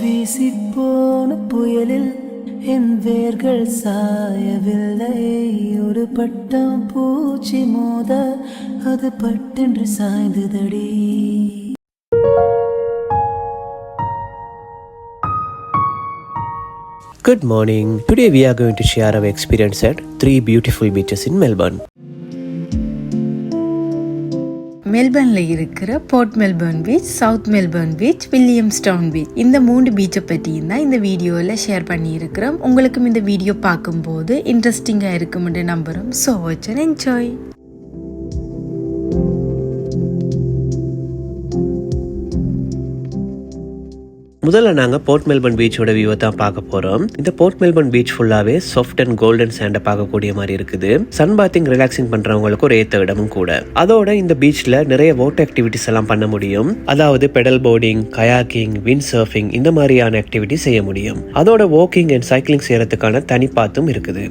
வீசிப்போன புயலில் என் வேர்கள் சாயவில்லை. ஒரு பட்டம் பூச்சி மோத அது பட்டென்று சாய்ந்ததடி. Good morning. Today we are going to share our experience at 3 beautiful beaches in Melbourne. மெல்பர்னில் இருக்கிற port Melbourne beach, south Melbourne beach, Williamstown beach, இந்த 3 பீச்சை பற்றியும் தான் இந்த வீடியோவில் ஷேர் பண்ணியிருக்கிறோம். உங்களுக்கும் இந்த வீடியோ பார்க்கும்போது இன்ட்ரெஸ்டிங்காக இருக்கும்னு நம்புகிறோம். So watch and enjoy. முதல்ல நாங்கள் போர்ட் மெல்பர்ன் பீச்சோட வியூவை தான் பார்க்க போகிறோம். இந்த போர்ட் மெல்பர்ன் பீச் ஃபுல்லாகவே சாஃப்ட் அண்ட் கோல்டன் சாண்டை பார்க்கக்கூடிய மாதிரி இருக்குது. சன் பாத்திங் ரிலாக்ஸிங் பண்ணுறவங்களுக்கு ஒரு ஏற்ற இடமும் கூட. அதோட இந்த பீச்சில் நிறைய வாட்டர் ஆக்டிவிட்டிஸ் எல்லாம் பண்ண முடியும். அதாவது pedal boarding, kayaking, wind surfing இந்த மாதிரியான ஆக்டிவிட்டி செய்ய முடியும். அதோட வாக்கிங் அண்ட் சைக்கிளிங் செய்யறதுக்கான தனி பாத்தும் இருக்குது.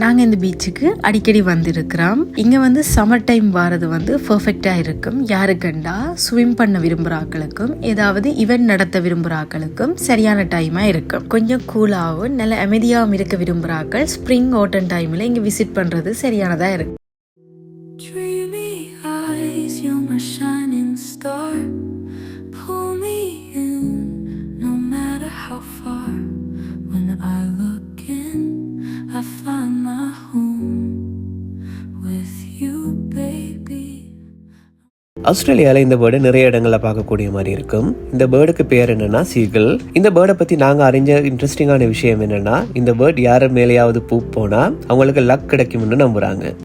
நாங்கள் இந்த பீச்சுக்கு அடிக்கடி வந்திருக்கிறோம். இங்கே வந்து சம்மர் டைம் வாரது வந்து பர்ஃபெக்டாக இருக்கும். யாருக்கண்டா ஸ்விம் பண்ண விரும்புகிறாக்களுக்கும் ஏதாவது இவெண்ட் நடத்த விரும்புகிறாக்களுக்கும் சரியான டைமாக இருக்கும். கொஞ்சம் கூலாகவும் நல்ல அமைதியாகவும் இருக்க விரும்புகிறாக்கள் ஸ்ப்ரிங் ஆட்டம் டைமில் இங்கே விசிட் பண்ணுறது சரியானதாக இருக்கும். ஆஸ்திரேலியாவில் இந்த பேர்டு நிறைய இடங்களில் பார்க்கக்கூடிய மாதிரி இருக்கும். இந்த பேர்டுக்கு பேர் என்னன்னா சீகிள். இந்த பேர்டை பற்றி நாங்கள் அறிஞ்ச இன்ட்ரெஸ்டிங்கான விஷயம் என்னன்னா, இந்த பேர்ட் யார் மேலேயாவது பூ போனால் அவங்களுக்கு லக் கிடைக்கும்னு நம்புறாங்க.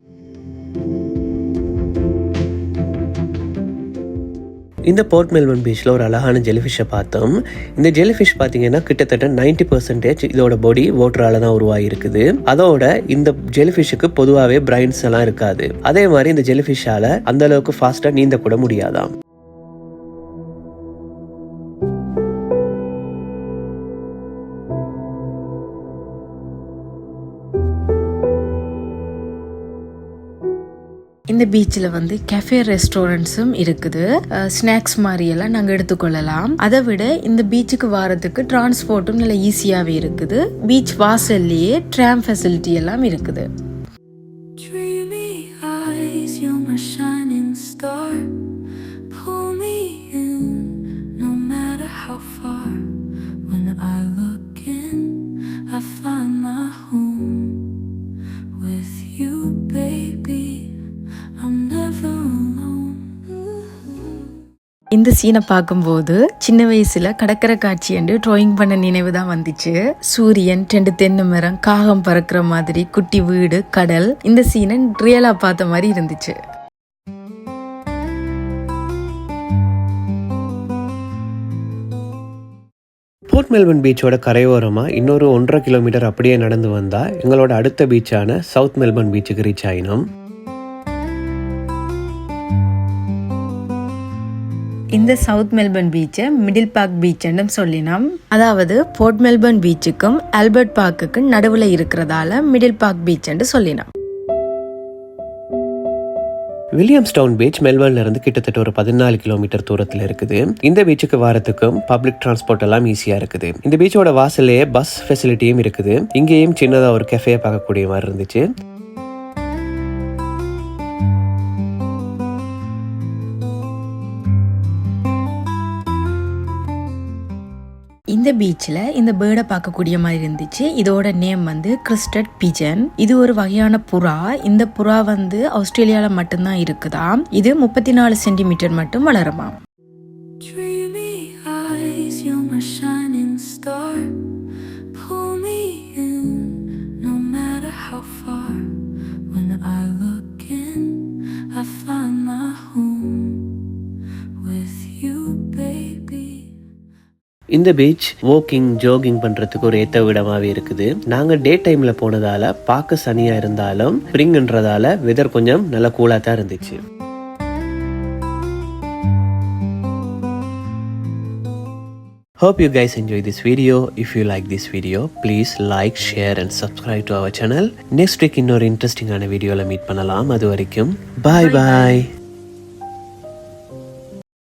இந்த போர்ட் மெல்பர்ன் பீச்சில் ஒரு அழகான ஜெலிஃபிஷை பார்த்தோம். இந்த ஜெலிஃபிஷ் பார்த்தீங்கன்னா கிட்டத்தட்ட 90% இதோட பாடி வாட்டரால தான் உருவாகிருக்குது. அதோட இந்த ஜெலிஃபிஷுக்கு பொதுவாகவே பிரைன்ஸ் எல்லாம் இருக்காது. அதே மாதிரி இந்த ஜெலிஃபிஷால அந்த அளவுக்கு ஃபாஸ்டா நீந்த கூட முடியாதாம். இந்த பீச்சில் வந்து கஃபே ரெஸ்டாரண்ட்ஸும் இருக்குது. ஸ்நாக்ஸ் மாதிரியெல்லாம் நாங்கள் எடுத்துக்கொள்ளலாம். அதை விட இந்த பீச்சுக்கு வாரத்துக்கு டிரான்ஸ்போர்ட்டும் நல்ல ஈஸியாகவே இருக்குது. பீச் வாசல்லையே ட்ராம் ஃபெசிலிட்டி எல்லாம் இருக்குது. இந்த சீனை பார்க்கும்போது சின்ன வயசுல கடற்கரை காட்சி என்று டிராயிங் பண்ண நினைவு தான் வந்துச்சு. சூரியன், 2 தென்னை மரம், காகம் பறக்கிற மாதிரி, குட்டி வீடு, கடல். இந்த சீனை ரியலா பார்த்த மாதிரி இருந்துச்சு. போர்ட் மெல்பர்ன் பீச்சோட கரையோரமாக இன்னொரு 1.5 கிலோமீட்டர் அப்படியே நடந்து வந்தால் எங்களோட அடுத்த பீச்சான சவுத் மெல்பர்ன் பீச்சுக்கு ரீச் ஆயினோம். இந்த சவுத் மெல்பர்ன் பீச்சை மிடில் பார்க் பீச்னு சொல்லினோம். அதாவது போர்ட் மெல்பர்ன் பீச்சுக்கும் ஆல்பர்ட் பார்க்குக்கும் நடுவில் இருக்கிறதால மிடில் பார்க் பீச்னு சொல்லினோம். வில்லியம்ஸ்டவுன் பீச் மெல்பர்ன்ல இருந்து கிட்டத்தட்ட ஒரு 14 கிலோமீட்டர் தூரத்தில் இருக்குது. இந்த பீச்சுக்கு வாரத்துக்கும் பப்ளிக் டிரான்ஸ்போர்ட் எல்லாம் ஈஸியா இருக்குது. இந்த பீச்சோட வாசல்லையே பஸ் ஃபெசிலிட்டியும் இருக்குது. இங்கேயும் சின்னதா ஒரு கஃபே பார்க்கக்கூடிய மாதிரி இருந்துச்சு. இந்த பீச்சில் இந்த பேர்டை பார்க்கக்கூடிய மாதிரி இருந்துச்சு. இதோட நேம் வந்து கிறிஸ்டட் பிஜன். இது ஒரு வகையான புறா. இந்த புறா வந்து ஆஸ்திரேலியாவில் மட்டும்தான் இருக்குதாம். இது 34 சென்டிமீட்டர் மட்டும் வளருமா. இந்த பீச் வாக்கிங், ஜாகிங் பண்றதுக்கு ஒரு ஏற்ற இடமாவே இருக்குது. நாங்க டே டைம்ல போனதால பார்க்க சனியா இருந்தாலும் ஸ்ப்ரிங்ன்றதால வெதர் கொஞ்சம் நல்லா கூலா தான் இருந்துச்சு. Hope you guys enjoy this video. If you like this video, please like, share and subscribe to our channel. Next week இன்னொரு இன்ட்ரெஸ்டிங்கான வீடியோல மீட் பண்ணலாம். அது வரைக்கும் bye bye.